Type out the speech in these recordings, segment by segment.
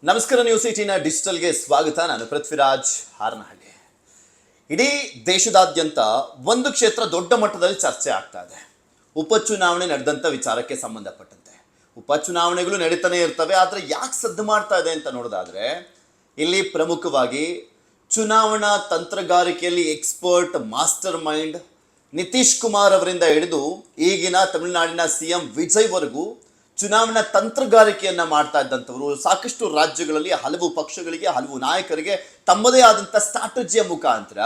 ನಮಸ್ಕಾರ, ನ್ಯೂಸ್ 18 ಡಿಜಿಟಲ್ಗೆ ಸ್ವಾಗತ. ನಾನು ಪೃಥ್ವಿರಾಜ್ ಹಾರನಹಳ್ಳಿ. ಇಡೀ ದೇಶದಾದ್ಯಂತ ಒಂದು ಕ್ಷೇತ್ರ ದೊಡ್ಡ ಮಟ್ಟದಲ್ಲಿ ಚರ್ಚೆ ಆಗ್ತಾ ಇದೆ. ಉಪಚುನಾವಣೆ ನಡೆದಂಥ ವಿಚಾರಕ್ಕೆ ಸಂಬಂಧಪಟ್ಟಂತೆ ಉಪಚುನಾವಣೆಗಳು ನಡೀತಾನೆ ಇರ್ತವೆ. ಆದರೆ ಯಾಕೆ ಸದ್ದು ಮಾಡ್ತಾ ಇದೆ ಅಂತ ನೋಡೋದಾದ್ರೆ, ಇಲ್ಲಿ ಪ್ರಮುಖವಾಗಿ ಚುನಾವಣಾ ತಂತ್ರಗಾರಿಕೆಯಲ್ಲಿ expert mastermind Nitish Kumar ಅವರಿಂದ ಹಿಡಿದು ಈಗಿನ ತಮಿಳುನಾಡಿನ ಸಿಎಂ ವಿಜಯ್ವರೆಗೂ ಚುನಾವಣಾ ತಂತ್ರಗಾರಿಕೆಯನ್ನ ಮಾಡ್ತಾ ಇದ್ದಂಥವರು. ಸಾಕಷ್ಟು ರಾಜ್ಯಗಳಲ್ಲಿ ಹಲವು ಪಕ್ಷಗಳಿಗೆ, ಹಲವು ನಾಯಕರಿಗೆ ತಮ್ಮದೇ ಆದಂಥ ಸ್ಟ್ರಾಟಜಿಯ ಮುಖಾಂತರ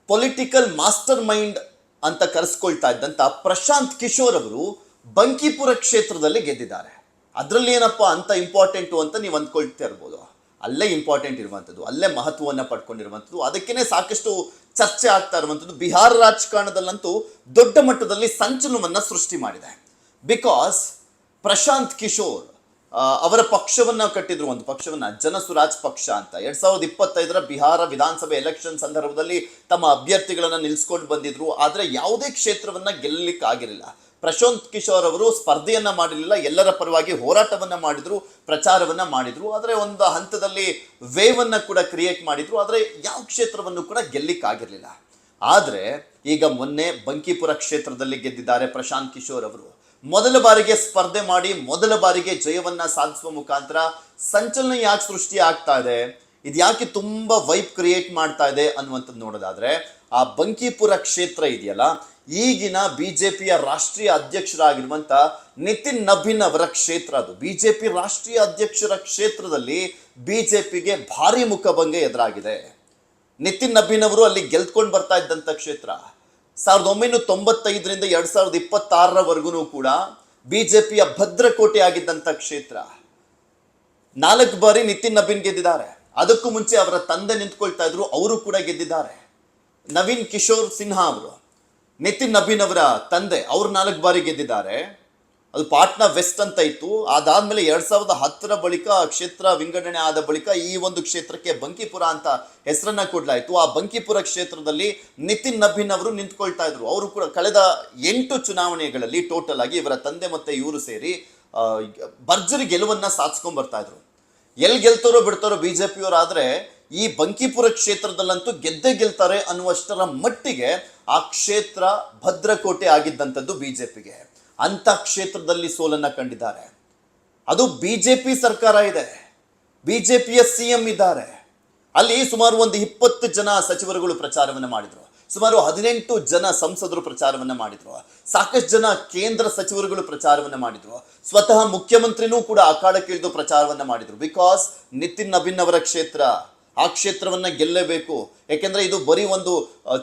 ಪೊಲಿಟಿಕಲ್ ಮಾಸ್ಟರ್ ಮೈಂಡ್ ಅಂತ ಕರೆಸ್ಕೊಳ್ತಾ ಇದ್ದಂಥ ಪ್ರಶಾಂತ್ ಕಿಶೋರ್ ಅವರು ಬಂಕೀಪುರ ಕ್ಷೇತ್ರದಲ್ಲಿ ಗೆದ್ದಿದ್ದಾರೆ. ಅದರಲ್ಲಿ ಏನಪ್ಪ ಅಂತ ಇಂಪಾರ್ಟೆಂಟು ಅಂತ ನೀವು ಅಂದ್ಕೊಳ್ತಾ ಇರ್ಬೋದು. ಅಲ್ಲೇ ಇಂಪಾರ್ಟೆಂಟ್ ಇರುವಂಥದ್ದು, ಅಲ್ಲೇ ಮಹತ್ವವನ್ನು ಪಡ್ಕೊಂಡಿರುವಂಥದ್ದು, ಅದಕ್ಕೇನೆ ಸಾಕಷ್ಟು ಚರ್ಚೆ ಆಗ್ತಾ ಇರುವಂಥದ್ದು. ಬಿಹಾರ ರಾಜಕಾರಣದಲ್ಲಂತೂ ದೊಡ್ಡ ಮಟ್ಟದಲ್ಲಿ ಸಂಚಲನವನ್ನು ಸೃಷ್ಟಿ ಮಾಡಿದೆ. ಬಿಕಾಸ್ ಪ್ರಶಾಂತ್ ಕಿಶೋರ್ ಅವರ ಪಕ್ಷವನ್ನ ಕಟ್ಟಿದ್ರು, ಒಂದು ಪಕ್ಷವನ್ನ ಜನಸುರಾಜ್ ಪಕ್ಷ ಅಂತ. 2025 ಬಿಹಾರ ವಿಧಾನಸಭೆ ಎಲೆಕ್ಷನ್ ಸಂದರ್ಭದಲ್ಲಿ ತಮ್ಮ ಅಭ್ಯರ್ಥಿಗಳನ್ನ ನಿಲ್ಸ್ಕೊಂಡು ಬಂದಿದ್ರು. ಆದ್ರೆ ಯಾವುದೇ ಕ್ಷೇತ್ರವನ್ನ ಗೆಲ್ಲಲಿಕ್ಕೆ ಆಗಿರಲಿಲ್ಲ. ಪ್ರಶಾಂತ್ ಕಿಶೋರ್ ಅವರು ಸ್ಪರ್ಧೆಯನ್ನ ಮಾಡಲಿಲ್ಲ, ಎಲ್ಲರ ಪರವಾಗಿ ಹೋರಾಟವನ್ನ ಮಾಡಿದ್ರು, ಪ್ರಚಾರವನ್ನ ಮಾಡಿದ್ರು. ಆದ್ರೆ ಒಂದು ಹಂತದಲ್ಲಿ ವೇವ್ ಅನ್ನ ಕೂಡ ಕ್ರಿಯೇಟ್ ಮಾಡಿದ್ರು. ಆದ್ರೆ ಯಾವ ಕ್ಷೇತ್ರವನ್ನು ಕೂಡ ಗೆಲ್ಲಿಕ್ಕೆ ಆಗಿರಲಿಲ್ಲ. ಆದ್ರೆ ಈಗ ಮೊನ್ನೆ ಬಂಕೀಪುರ ಕ್ಷೇತ್ರದಲ್ಲಿ ಗೆದ್ದಿದ್ದಾರೆ ಪ್ರಶಾಂತ್ ಕಿಶೋರ್ ಅವರು. ಮೊದಲ ಬಾರಿಗೆ ಸ್ಪರ್ಧೆ ಮಾಡಿ ಮೊದಲ ಬಾರಿಗೆ ಜಯವನ್ನ ಸಾಧಿಸುವ ಮುಖಾಂತರ ಸಂಚಲನ ಯಾಕೆ ಸೃಷ್ಟಿ ಆಗ್ತಾ ಇದೆ, ಇದು ಯಾಕೆ ತುಂಬಾ ವೈಬ್ ಕ್ರಿಯೇಟ್ ಮಾಡ್ತಾ ಇದೆ ಅನ್ನುವಂಥದ್ದು ನೋಡೋದಾದ್ರೆ, ಆ ಬಂಕೀಪುರ ಕ್ಷೇತ್ರ ಇದೆಯಲ್ಲ, ಈಗಿನ ಬಿಜೆಪಿಯ ರಾಷ್ಟ್ರೀಯ ಅಧ್ಯಕ್ಷರಾಗಿರುವಂತ ನಿತಿನ್ ನಬೀನ್ ಅವರ ಕ್ಷೇತ್ರ. ಅದು ಬಿಜೆಪಿ ರಾಷ್ಟ್ರೀಯ ಅಧ್ಯಕ್ಷರ ಕ್ಷೇತ್ರದಲ್ಲಿ ಬಿಜೆಪಿಗೆ ಭಾರಿ ಮುಖಭಂಗ ಎದುರಾಗಿದೆ. ನಿತಿನ್ ನಬೀನ್ ಅವರು ಅಲ್ಲಿ ಗೆಲ್ತ್ಕೊಂಡು ಬರ್ತಾ ಇದ್ದಂತ ಕ್ಷೇತ್ರ. 1995ರಿಂದ 2026ರವರೆಗೂ ಕೂಡ ಬಿಜೆಪಿಯ ಭದ್ರಕೋಟೆ ಆಗಿದ್ದಂಥ ಕ್ಷೇತ್ರ. 4 ಬಾರಿ ನಿತಿನ್ ನಬೀನ್ ಗೆದ್ದಿದ್ದಾರೆ. ಅದಕ್ಕೂ ಮುಂಚೆ ಅವರ ತಂದೆ ನಿಂತ್ಕೊಳ್ತಾ ಇದ್ರು, ಅವರು ಕೂಡ ಗೆದ್ದಿದ್ದಾರೆ. ನವೀನ್ ಕಿಶೋರ್ ಸಿನ್ಹಾ ಅವರು, ನಿತಿನ್ ನಬೀನ್ ಅವರ ತಂದೆ, ಅವರು 4 ಬಾರಿ ಗೆದ್ದಿದ್ದಾರೆ. ಅದು ಪಾಟ್ನಾ ವೆಸ್ಟ್ ಅಂತ ಇತ್ತು. ಅದಾದ್ಮೇಲೆ 2010ರ ಬಳಿಕ ಕ್ಷೇತ್ರ ವಿಂಗಡಣೆ ಆದ ಬಳಿಕ ಈ ಒಂದು ಕ್ಷೇತ್ರಕ್ಕೆ ಬಂಕೀಪುರ ಅಂತ ಹೆಸರನ್ನ ಕೊಡ್ಲಾಯಿತು. ಆ ಬಂಕೀಪುರ ಕ್ಷೇತ್ರದಲ್ಲಿ ನಿತಿನ್ ನಬೀನ್ ಅವರು ನಿಂತ್ಕೊಳ್ತಾ ಇದ್ರು. ಅವರು ಕೂಡ ಕಳೆದ 8 ಚುನಾವಣೆಗಳಲ್ಲಿ ಟೋಟಲ್ ಆಗಿ ಇವರ ತಂದೆ ಮತ್ತೆ ಇವರು ಸೇರಿ ಭರ್ಜರಿ ಗೆಲುವನ್ನ ಸಾಧಿಸ್ಕೊಂಡ್ ಬರ್ತಾ ಇದ್ರು. ಎಲ್ಲಿ ಗೆಲ್ತಾರೋ ಬಿಡ್ತಾರೋ ಬಿಜೆಪಿಯವರು, ಆದ್ರೆ ಈ ಬಂಕೀಪುರ ಕ್ಷೇತ್ರದಲ್ಲಂತೂ ಗೆದ್ದೇ ಗೆಲ್ತಾರೆ ಅನ್ನುವಷ್ಟರ ಮಟ್ಟಿಗೆ ಆ ಕ್ಷೇತ್ರ ಭದ್ರಕೋಟೆ ಆಗಿದ್ದಂಥದ್ದು ಬಿಜೆಪಿಗೆ. ಅಂತ ಕ್ಷೇತ್ರದಲ್ಲಿ ಸೋಲನ್ನ ಕಂಡಿದ್ದಾರೆ. ಅದು ಬಿಜೆಪಿ ಸರ್ಕಾರ ಇದೆ, ಬಿಜೆಪಿಯ ಸಿಎಂ ಇದ್ದಾರೆ. ಅಲ್ಲಿ ಸುಮಾರು ಒಂದು 20 ಜನ ಸಚಿವರುಗಳು ಪ್ರಚಾರವನ್ನ ಮಾಡಿದ್ರು, ಸುಮಾರು 18 ಜನ ಸಂಸದರು ಪ್ರಚಾರವನ್ನ ಮಾಡಿದ್ರು, ಸಾಕಷ್ಟು ಜನ ಕೇಂದ್ರ ಸಚಿವರುಗಳು ಪ್ರಚಾರವನ್ನ ಮಾಡಿದ್ರು, ಸ್ವತಃ ಮುಖ್ಯಮಂತ್ರಿನೂ ಕೂಡ ಅಖಾಡಕ್ಕಿಳಿದು ಪ್ರಚಾರವನ್ನ ಮಾಡಿದ್ರು. ಬಿಕಾಸ್ ನಿತಿನ್ ನಬೀನ್ ಅವರ ಕ್ಷೇತ್ರ, ಆ ಕ್ಷೇತ್ರವನ್ನ ಗೆಲ್ಲಬೇಕು. ಯಾಕೆಂದ್ರೆ ಇದು ಬರೀ ಒಂದು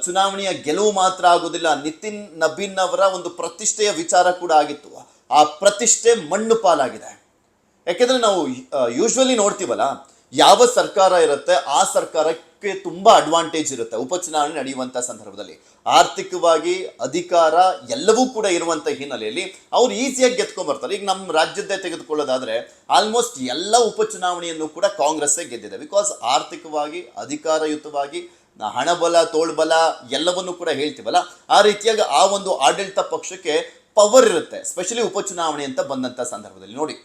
ಚುನಾವಣೆಯ ಗೆಲುವು ಮಾತ್ರ ಆಗುದಿಲ್ಲ, ನಿತಿನ್ ನಬೀನ್ ಅವರ ಒಂದು ಪ್ರತಿಷ್ಠೆಯ ವಿಚಾರ ಕೂಡ ಆಗಿತ್ತು. ಆ ಪ್ರತಿಷ್ಠೆ ಮಣ್ಣು ಪಾಲಾಗಿದೆ. ಯಾಕೆಂದ್ರೆ ನಾವು ಯೂಶ್ವಲಿ ನೋಡ್ತೀವಲ್ಲ, ಯಾವ ಸರ್ಕಾರ ಇರುತ್ತೆ ಆ ಸರ್ಕಾರಕ್ಕೆ ತುಂಬಾ ಅಡ್ವಾಂಟೇಜ್ ಇರುತ್ತೆ ಉಪಚುನಾವಣೆ ನಡೆಯುವಂತ ಸಂದರ್ಭದಲ್ಲಿ. ಆರ್ಥಿಕವಾಗಿ ಅಧಿಕಾರ ಎಲ್ಲವೂ ಕೂಡ ಇರುವಂತ ಹಿನ್ನೆಲೆಯಲ್ಲಿ ಅವ್ರು ಈಸಿಯಾಗಿ ಗೆದ್ಕೊಂಡ್ ಬರ್ತಾರೆ. ಈಗ ನಮ್ಮ ರಾಜ್ಯದ್ದೇ ತೆಗೆದುಕೊಳ್ಳೋದಾದ್ರೆ ಆಲ್ಮೋಸ್ಟ್ ಎಲ್ಲ ಉಪಚುನಾವಣೆಯನ್ನು ಕೂಡ ಕಾಂಗ್ರೆಸ್ಸೇ ಗೆದ್ದಿದೆ. ಬಿಕಾಸ್ ಆರ್ಥಿಕವಾಗಿ, ಅಧಿಕಾರಯುತವಾಗಿ, ಹಣಬಲ, ತೋಳ್ಬಲ ಎಲ್ಲವನ್ನು ಕೂಡ ಹೇಳ್ತೀವಲ್ಲ, ಆ ರೀತಿಯಾಗಿ ಆ ಒಂದು ಆಡಳಿತ ಪಕ್ಷಕ್ಕೆ ಪವರ್ ಇರುತ್ತೆ. ಸ್ಪೆಷಲಿ ಉಪಚುನಾವಣೆ ಅಂತ ಬಂದಂತ ಸಂದರ್ಭದಲ್ಲಿ ನೋಡಿ,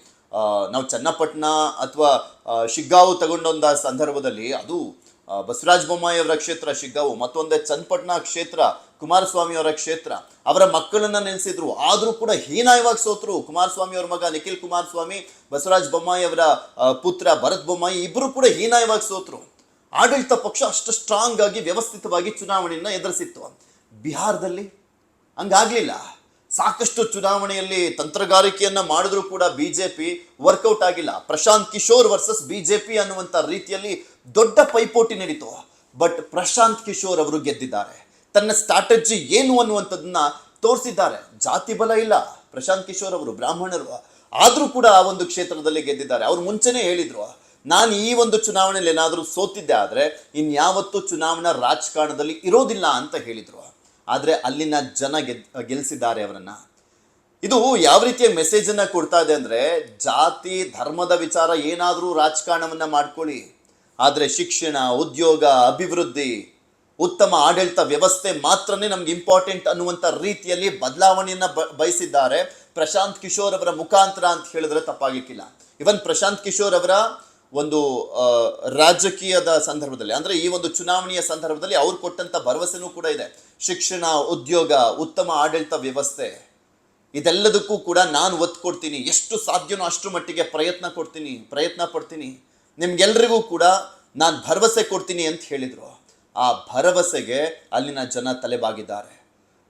ನಾವು ಚನ್ನಪಟ್ಟಣ ಅಥವಾ ಶಿಗ್ಗಾಂವ್ ತಗೊಂಡೊಂದ ಸಂದರ್ಭದಲ್ಲಿ ಅದು ಬಸವರಾಜ ಬೊಮ್ಮಾಯಿ ಅವರ ಕ್ಷೇತ್ರ ಶಿಗ್ಗಾಂವ್, ಮತ್ತೊಂದೇ ಚನ್ನಪಟ್ಟಣ ಕ್ಷೇತ್ರ ಕುಮಾರಸ್ವಾಮಿ ಅವರ ಕ್ಷೇತ್ರ. ಅವರ ಮಕ್ಕಳನ್ನ ನೆನೆಸಿದ್ರು, ಆದ್ರೂ ಕೂಡ ಹೀನಾಯವಾಗಿ ಸೋತರು. ಕುಮಾರಸ್ವಾಮಿ ಅವರ ಮಗ ನಿಖಿಲ್ ಕುಮಾರಸ್ವಾಮಿ, ಬಸವರಾಜ ಬೊಮ್ಮಾಯಿ ಅವರ ಪುತ್ರ ಭರತ್ ಬೊಮ್ಮಾಯಿ ಇಬ್ಬರು ಕೂಡ ಹೀನಾಯವಾಗಿ ಸೋತರು. ಆಡಳಿತ ಪಕ್ಷ ಅಷ್ಟು ಸ್ಟ್ರಾಂಗ್ ಆಗಿ ವ್ಯವಸ್ಥಿತವಾಗಿ ಚುನಾವಣೆಯನ್ನ ಎದುರಿಸಿತ್ತು. ಬಿಹಾರದಲ್ಲಿ ಹಂಗಾಗ್ಲಿಲ್ಲ. ಸಾಕಷ್ಟು ಚುನಾವಣೆಯಲ್ಲಿ ತಂತ್ರಗಾರಿಕೆಯನ್ನ ಮಾಡಿದ್ರು ಕೂಡ ಬಿಜೆಪಿ ವರ್ಕೌಟ್ ಆಗಿಲ್ಲ. ಪ್ರಶಾಂತ್ ಕಿಶೋರ್ ವರ್ಸಸ್ ಬಿಜೆಪಿ ಅನ್ನುವಂಥ ರೀತಿಯಲ್ಲಿ ದೊಡ್ಡ ಪೈಪೋಟಿ ನಡೀತು. ಬಟ್ ಪ್ರಶಾಂತ್ ಕಿಶೋರ್ ಅವರು ಗೆದ್ದಿದ್ದಾರೆ. ತನ್ನ ಸ್ಟ್ರಾಟಜಿ ಏನು ಅನ್ನುವಂಥದ್ದನ್ನ ತೋರಿಸಿದ್ದಾರೆ. ಜಾತಿ ಬಲ ಇಲ್ಲ, ಪ್ರಶಾಂತ್ ಕಿಶೋರ್ ಅವರು ಬ್ರಾಹ್ಮಣರು, ಆದ್ರೂ ಕೂಡ ಆ ಒಂದು ಕ್ಷೇತ್ರದಲ್ಲಿ ಗೆದ್ದಿದ್ದಾರೆ. ಅವ್ರು ಮುಂಚೆನೆ ಹೇಳಿದ್ರು, ನಾನು ಈ ಒಂದು ಚುನಾವಣೆಯಲ್ಲಿ ಏನಾದರೂ ಸೋತಿದ್ದೆ ಆದ್ರೆ ಇನ್ಯಾವತ್ತೂ ಚುನಾವಣಾ ರಾಜಕಾರಣದಲ್ಲಿ ಇರೋದಿಲ್ಲ ಅಂತ ಹೇಳಿದ್ರು. ಆದ್ರೆ ಅಲ್ಲಿನ ಜನ ಗೆಲ್ಲಿಸಿದ್ದಾರೆ ಅವರನ್ನ. ಇದು ಯಾವ ರೀತಿಯ ಮೆಸೇಜ್ ಅನ್ನ ಕೊಡ್ತಾ ಇದೆ ಅಂದ್ರೆ, ಜಾತಿ ಧರ್ಮದ ವಿಚಾರ ಏನಾದರೂ ರಾಜಕಾರಣವನ್ನ ಮಾಡ್ಕೊಳ್ಳಿ, ಆದ್ರೆ ಶಿಕ್ಷಣ, ಉದ್ಯೋಗ, ಅಭಿವೃದ್ಧಿ, ಉತ್ತಮ ಆಡಳಿತ ವ್ಯವಸ್ಥೆ ಮಾತ್ರನೇ ನಮ್ಗೆ ಇಂಪಾರ್ಟೆಂಟ್ ಅನ್ನುವಂಥ ರೀತಿಯಲ್ಲಿ ಬದಲಾವಣೆಯನ್ನ ಬಯಸಿದ್ದಾರೆ ಪ್ರಶಾಂತ್ ಕಿಶೋರ್ ಅವರ ಮುಖಾಂತರ ಅಂತ ಹೇಳಿದ್ರೆ ತಪ್ಪಾಗಲಿಕ್ಕಿಲ್ಲ. ಇವನ್ ಪ್ರಶಾಂತ್ ಕಿಶೋರ್ ಅವರ ಒಂದು ರಾಜಕೀಯದ ಸಂದರ್ಭದಲ್ಲಿ, ಅಂದ್ರೆ ಈ ಒಂದು ಚುನಾವಣೆಯ ಸಂದರ್ಭದಲ್ಲಿ ಅವ್ರು ಕೊಟ್ಟಂತ ಭರವಸೆನೂ ಕೂಡ ಇದೆ. ಶಿಕ್ಷಣ, ಉದ್ಯೋಗ, ಉತ್ತಮ ಆಡಳಿತ ವ್ಯವಸ್ಥೆ, ಇದೆಲ್ಲದಕ್ಕೂ ಕೂಡ ನಾನು ಒತ್ತು ಕೊಡ್ತೀನಿ, ಎಷ್ಟು ಸಾಧ್ಯನೋ ಅಷ್ಟು ಮಟ್ಟಿಗೆ ಪ್ರಯತ್ನ ಪಡ್ತೀನಿ, ನಿಮ್ಗೆಲ್ರಿಗೂ ಕೂಡ ನಾನು ಭರವಸೆ ಕೊಡ್ತೀನಿ ಅಂತ ಹೇಳಿದ್ರು. ಆ ಭರವಸೆಗೆ ಅಲ್ಲಿನ ಜನ ತಲೆಬಾಗಿದ್ದಾರೆ.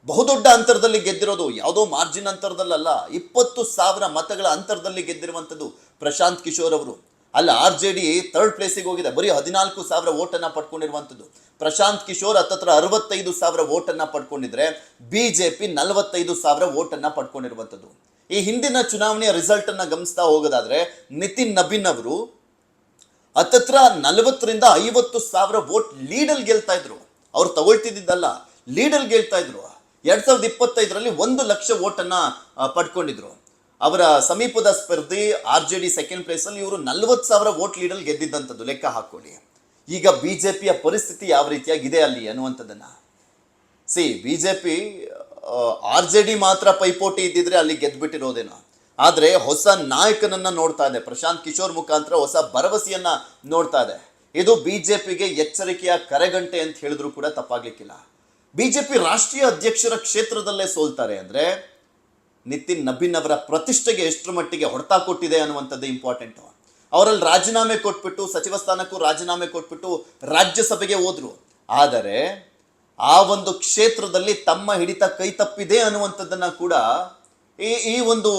ಬಹುದೊಡ್ಡ ಅಂತರದಲ್ಲಿ ಗೆದ್ದಿರೋದು, ಯಾವುದೋ ಮಾರ್ಜಿನ್ ಅಂತರದಲ್ಲ, 20,000 ಮತಗಳ ಅಂತರದಲ್ಲಿ ಗೆದ್ದಿರುವಂಥದ್ದು ಪ್ರಶಾಂತ್ ಕಿಶೋರ್ ಅವರು. ಅಲ್ಲ, RJD 3rd ಪ್ಲೇಸಿಗೆ ಹೋಗಿದೆ, ಬರೀ 14,000 ವೋಟನ್ನು ಪಡ್ಕೊಂಡಿರುವಂಥದ್ದು. ಪ್ರಶಾಂತ್ ಕಿಶೋರ್ ಹತ್ತತ್ರ 65,000 ವೋಟನ್ನು ಪಡ್ಕೊಂಡಿದ್ರೆ BJP 45,000 ವೋಟನ್ನು ಪಡ್ಕೊಂಡಿರುವಂಥದ್ದು. ಈ ಹಿಂದಿನ ಚುನಾವಣೆಯ ರಿಸಲ್ಟ್ ಅನ್ನ ಗಮನಿಸ್ತಾ ಹೋಗೋದಾದ್ರೆ ನಿತಿನ್ ನಬೀನ್ ಅವರು ಹತ್ತತ್ರ 40,000 ರಿಂದ 50,000 ವೋಟ್ ಲೀಡಲ್ಲಿ ಗೆಲ್ತಾ ಇದ್ರು. ಅವ್ರು ತಗೊಳ್ತಿದ್ದಲ್ಲ, ಲೀಡಲ್ಲಿ ಗೆಲ್ತಾ ಇದ್ರು. 2025ರಲ್ಲಿ 1 ಲಕ್ಷ ವೋಟನ್ನ ಪಡ್ಕೊಂಡಿದ್ರು. ಅವರ ಸಮೀಪದ ಸ್ಪರ್ಧಿ RJD 2nd ಪ್ಲೇಸ್ ಅಲ್ಲಿ ಇವರು 40,000 ವೋಟ್ ಲೀಡಲ್ಲಿ ಗೆದ್ದಿದ್ದಂಥದ್ದು. ಲೆಕ್ಕ ಹಾಕೊಳ್ಳಿ ಈಗ ಬಿಜೆಪಿಯ ಪರಿಸ್ಥಿತಿ ಯಾವ ರೀತಿಯಾಗಿದೆ ಅಲ್ಲಿ ಅನ್ನುವಂಥದ್ದನ್ನ. BJP RJD ಮಾತ್ರ ಪೈಪೋಟಿ ಇದ್ದಿದ್ರೆ ಅಲ್ಲಿ ಗೆದ್ಬಿಟ್ಟಿರೋದೇನೋ. ಆದ್ರೆ ಹೊಸ ನಾಯಕನನ್ನ ನೋಡ್ತಾ ಇದೆ, ಪ್ರಶಾಂತ್ ಕಿಶೋರ್ ಮುಖಾಂತರ ಹೊಸ ಭರವಸೆಯನ್ನ ನೋಡ್ತಾ ಇದೆ. ಇದು ಬಿಜೆಪಿಗೆ ಎಚ್ಚರಿಕೆಯ ಕರೆಗಂಟೆ ಅಂತ ಹೇಳಿದ್ರು ಕೂಡ ತಪ್ಪಾಗ್ಲಿಕ್ಕಿಲ್ಲ. ಬಿಜೆಪಿ ರಾಷ್ಟ್ರೀಯ ಅಧ್ಯಕ್ಷರ ಕ್ಷೇತ್ರದಲ್ಲೇ ಸೋಲ್ತಾರೆ ಅಂದ್ರೆ ನಿತಿನ್ ನಬೀನ್ ಅವರ ಪ್ರತಿಷ್ಠೆಗೆ ಎಷ್ಟರ ಮಟ್ಟಿಗೆ ಹೊಡೆತ ಕೊಟ್ಟಿದೆ ಅನ್ನುವಂಥದ್ದು ಇಂಪಾರ್ಟೆಂಟ್. ಅವರಲ್ಲಿ ರಾಜೀನಾಮೆ ಕೊಟ್ಬಿಟ್ಟು, ಸಚಿವ ಸ್ಥಾನಕ್ಕೂ ರಾಜೀನಾಮೆ ಕೊಟ್ಬಿಟ್ಟು ರಾಜ್ಯಸಭೆಗೆ ಹೋದ್ರು. ಆದರೆ ಆ ಒಂದು ಕ್ಷೇತ್ರದಲ್ಲಿ ತಮ್ಮ ಹಿಡಿತ ಕೈ ತಪ್ಪಿದೆ ಅನ್ನುವಂಥದ್ದನ್ನ ಕೂಡ ಈ ಒಂದು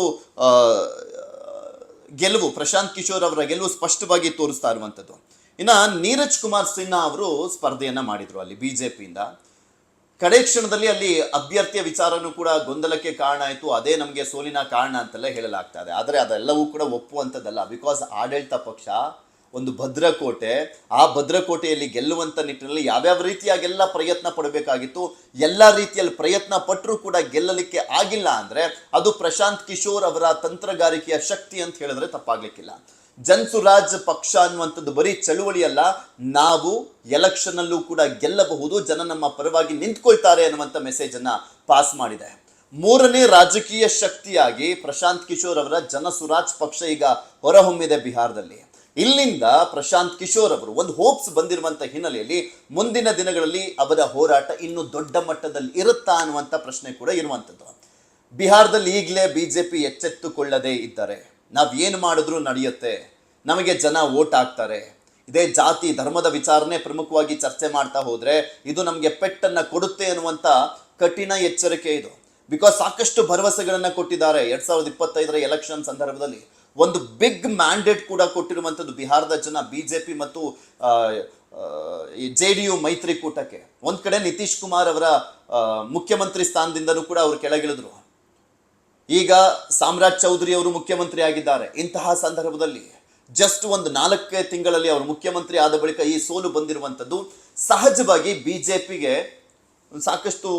ಗೆಲುವು, ಪ್ರಶಾಂತ್ ಕಿಶೋರ್ ಅವರ ಗೆಲುವು ಸ್ಪಷ್ಟವಾಗಿ ತೋರಿಸ್ತಾ ಇರುವಂಥದ್ದು. ಇನ್ನ ನೀರಜ್ ಕುಮಾರ್ ಸಿನ್ಹಾ ಅವರು ಸ್ಪರ್ಧೆಯನ್ನ ಮಾಡಿದ್ರು ಅಲ್ಲಿ ಬಿಜೆಪಿಯಿಂದ. ಕಡೆ ಕ್ಷಣದಲ್ಲಿ ಅಲ್ಲಿ ಅಭ್ಯರ್ಥಿಯ ವಿಚಾರನೂ ಕೂಡ ಗೊಂದಲಕ್ಕೆ ಕಾರಣ ಆಯಿತು. ಅದೇ ನಮಗೆ ಸೋಲಿನ ಕಾರಣ ಅಂತೆಲ್ಲ ಹೇಳಲಾಗ್ತಾ ಇದೆ. ಆದರೆ ಅದೆಲ್ಲವೂ ಕೂಡ ಒಪ್ಪುವಂಥದ್ದಲ್ಲ. ಬಿಕಾಸ್ ಆಡಳಿತ ಪಕ್ಷ ಒಂದು ಭದ್ರಕೋಟೆ, ಆ ಭದ್ರಕೋಟೆಯಲ್ಲಿ ಗೆಲ್ಲುವಂಥ ನಿಟ್ಟಿನಲ್ಲಿ ಯಾವ್ಯಾವ ರೀತಿಯಾಗೆಲ್ಲ ಪ್ರಯತ್ನ ಪಡಬೇಕಾಗಿತ್ತು, ಎಲ್ಲ ರೀತಿಯಲ್ಲಿ ಪ್ರಯತ್ನ ಪಟ್ಟರೂ ಕೂಡ ಗೆಲ್ಲಲಿಕ್ಕೆ ಆಗಿಲ್ಲ ಅಂದರೆ ಅದು ಪ್ರಶಾಂತ್ ಕಿಶೋರ್ ಅವರ ತಂತ್ರಗಾರಿಕೆಯ ಶಕ್ತಿ ಅಂತ ಹೇಳಿದ್ರೆ ತಪ್ಪಾಗ್ಲಿಕ್ಕಿಲ್ಲ. ಜನ್ಸುರಾಜ್ ಪಕ್ಷ ಅನ್ನುವಂಥದ್ದು ಬರೀ ಚಳುವಳಿ ಅಲ್ಲ, ನಾವು ಎಲೆಕ್ಷನ್ ಅಲ್ಲೂ ಕೂಡ ಗೆಲ್ಲಬಹುದು, ಜನ ನಮ್ಮ ಪರವಾಗಿ ನಿಂತ್ಕೊಳ್ತಾರೆ ಅನ್ನುವಂಥ ಮೆಸೇಜ್ ಅನ್ನ ಪಾಸ್ ಮಾಡಿದೆ. 3ನೇ ರಾಜಕೀಯ ಶಕ್ತಿಯಾಗಿ ಪ್ರಶಾಂತ್ ಕಿಶೋರ್ ಅವರ ಜನಸುರಾಜ್ ಪಕ್ಷ ಈಗ ಹೊರಹೊಮ್ಮಿದೆ ಬಿಹಾರದಲ್ಲಿ. ಇಲ್ಲಿಂದ ಪ್ರಶಾಂತ್ ಕಿಶೋರ್ ಅವರು ಒಂದು ಹೋಪ್ಸ್ ಬಂದಿರುವಂತ ಹಿನ್ನೆಲೆಯಲ್ಲಿ ಮುಂದಿನ ದಿನಗಳಲ್ಲಿ ಅವರ ಹೋರಾಟ ಇನ್ನು ದೊಡ್ಡ ಮಟ್ಟದಲ್ಲಿ ಇರುತ್ತಾ ಅನ್ನುವಂಥ ಪ್ರಶ್ನೆ ಕೂಡ ಇರುವಂಥದ್ದು. ಬಿಹಾರದಲ್ಲಿ ಈಗಲೇ ಬಿಜೆಪಿ ಎಚ್ಚೆತ್ತುಕೊಳ್ಳದೇ ಇದ್ದರೆ ನಾವ್ ಏನು ಮಾಡಿದ್ರು ನಡೆಯುತ್ತೆ, ನಮಗೆ ಜನ ವೋಟ್ ಹಾಕ್ತಾರೆ, ಇದೇ ಜಾತಿ ಧರ್ಮದ ವಿಚಾರನೆ ಪ್ರಮುಖವಾಗಿ ಚರ್ಚೆ ಮಾಡ್ತಾ ಹೋದ್ರೆ ಇದು ನಮಗೆ ಪೆಟ್ಟನ್ನ ಕೊಡುತ್ತೆ ಅನ್ನುವಂಥ ಕಠಿಣ ಎಚ್ಚರಿಕೆ ಇದು. ಬಿಕಾಸ್ ಸಾಕಷ್ಟು ಭರವಸೆಗಳನ್ನ ಕೊಟ್ಟಿದ್ದಾರೆ 2025ರ ಎಲೆಕ್ಷನ್ ಸಂದರ್ಭದಲ್ಲಿ. ಒಂದು ಬಿಗ್ ಮ್ಯಾಂಡೇಟ್ ಕೂಡ ಕೊಟ್ಟಿರುವಂಥದ್ದು ಬಿಹಾರದ ಜನ ಬಿಜೆಪಿ ಮತ್ತು JDU ಮೈತ್ರಿಕೂಟಕ್ಕೆ. ಒಂದ್ ಕಡೆ ನಿತೀಶ್ ಕುಮಾರ್ ಅವರ ಮುಖ್ಯಮಂತ್ರಿ ಸ್ಥಾನದಿಂದನೂ ಕೂಡ ಅವರು ಕೆಳಗಿಳಿದ್ರು. ಈಗ ಸಾಮ್ರಾಜ್ ಚೌಧರಿ ಅವರು ಮುಖ್ಯಮಂತ್ರಿ ಆಗಿದ್ದಾರೆ. ಇಂತಹ ಸಂದರ್ಭದಲ್ಲಿ ಜಸ್ಟ್ ಒಂದು 4 ತಿಂಗಳಲ್ಲಿ ಅವರು ಮುಖ್ಯಮಂತ್ರಿ ಆದ ಬಳಿಕ ಈ ಸೋಲು ಬಂದಿರುವಂಥದ್ದು ಸಹಜವಾಗಿ ಬಿಜೆಪಿಗೆ ಸಾಕಷ್ಟು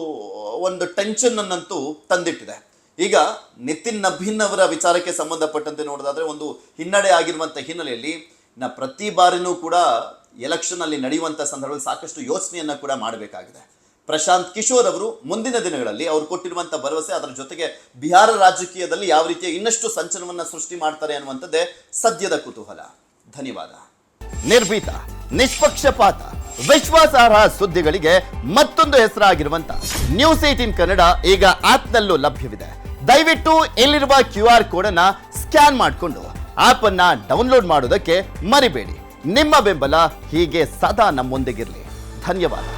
ಒಂದು ಟೆನ್ಷನ್ ಅನ್ನಂತೂ ತಂದಿಟ್ಟಿದೆ. ಈಗ ನಿತಿನ್ ನಬೀನ್ ಅವರ ವಿಚಾರಕ್ಕೆ ಸಂಬಂಧಪಟ್ಟಂತೆ ನೋಡೋದಾದ್ರೆ ಒಂದು ಹಿನ್ನಡೆ ಆಗಿರುವಂಥ ಹಿನ್ನೆಲೆಯಲ್ಲಿ ಪ್ರತಿ ಬಾರಿನೂ ಕೂಡ ಎಲೆಕ್ಷನ್ ಅಲ್ಲಿ ನಡೆಯುವಂಥ ಸಂದರ್ಭದಲ್ಲಿ ಸಾಕಷ್ಟು ಯೋಚನೆಯನ್ನ ಕೂಡ ಮಾಡಬೇಕಾಗಿದೆ. ಪ್ರಶಾಂತ್ ಕಿಶೋರ್ ಅವರು ಮುಂದಿನ ದಿನಗಳಲ್ಲಿ ಅವರು ಕೊಟ್ಟಿರುವಂಥ ಭರವಸೆ, ಅದರ ಜೊತೆಗೆ ಬಿಹಾರ ರಾಜಕೀಯದಲ್ಲಿ ಯಾವ ರೀತಿಯ ಇನ್ನಷ್ಟು ಸಂಚಲನವನ್ನ ಸೃಷ್ಟಿ ಮಾಡ್ತಾರೆ ಅನ್ನುವಂಥದ್ದೇ ಸದ್ಯದ ಕುತೂಹಲ. ಧನ್ಯವಾದ. ನಿರ್ಭೀತ, ನಿಷ್ಪಕ್ಷಪಾತ, ವಿಶ್ವಾಸಾರ್ಹ ಸುದ್ದಿಗಳಿಗೆ ಮತ್ತೊಂದು ಹೆಸರಾಗಿರುವಂತ ನ್ಯೂಸ್ 18 ಕನ್ನಡ ಈಗ ಆಪ್ನಲ್ಲೂ ಲಭ್ಯವಿದೆ. ದಯವಿಟ್ಟು ಇಲ್ಲಿರುವ QR ಕೋಡ್ ಅನ್ನ ಸ್ಕ್ಯಾನ್ ಮಾಡಿಕೊಂಡು ಆಪ್ ಅನ್ನ ಡೌನ್ಲೋಡ್ ಮಾಡೋದಕ್ಕೆ ಮರಿಬೇಡಿ. ನಿಮ್ಮ ಬೆಂಬಲ ಹೀಗೆ ಸದಾ ನಮ್ಮೊಂದಿಗಿರಲಿ. ಧನ್ಯವಾದ.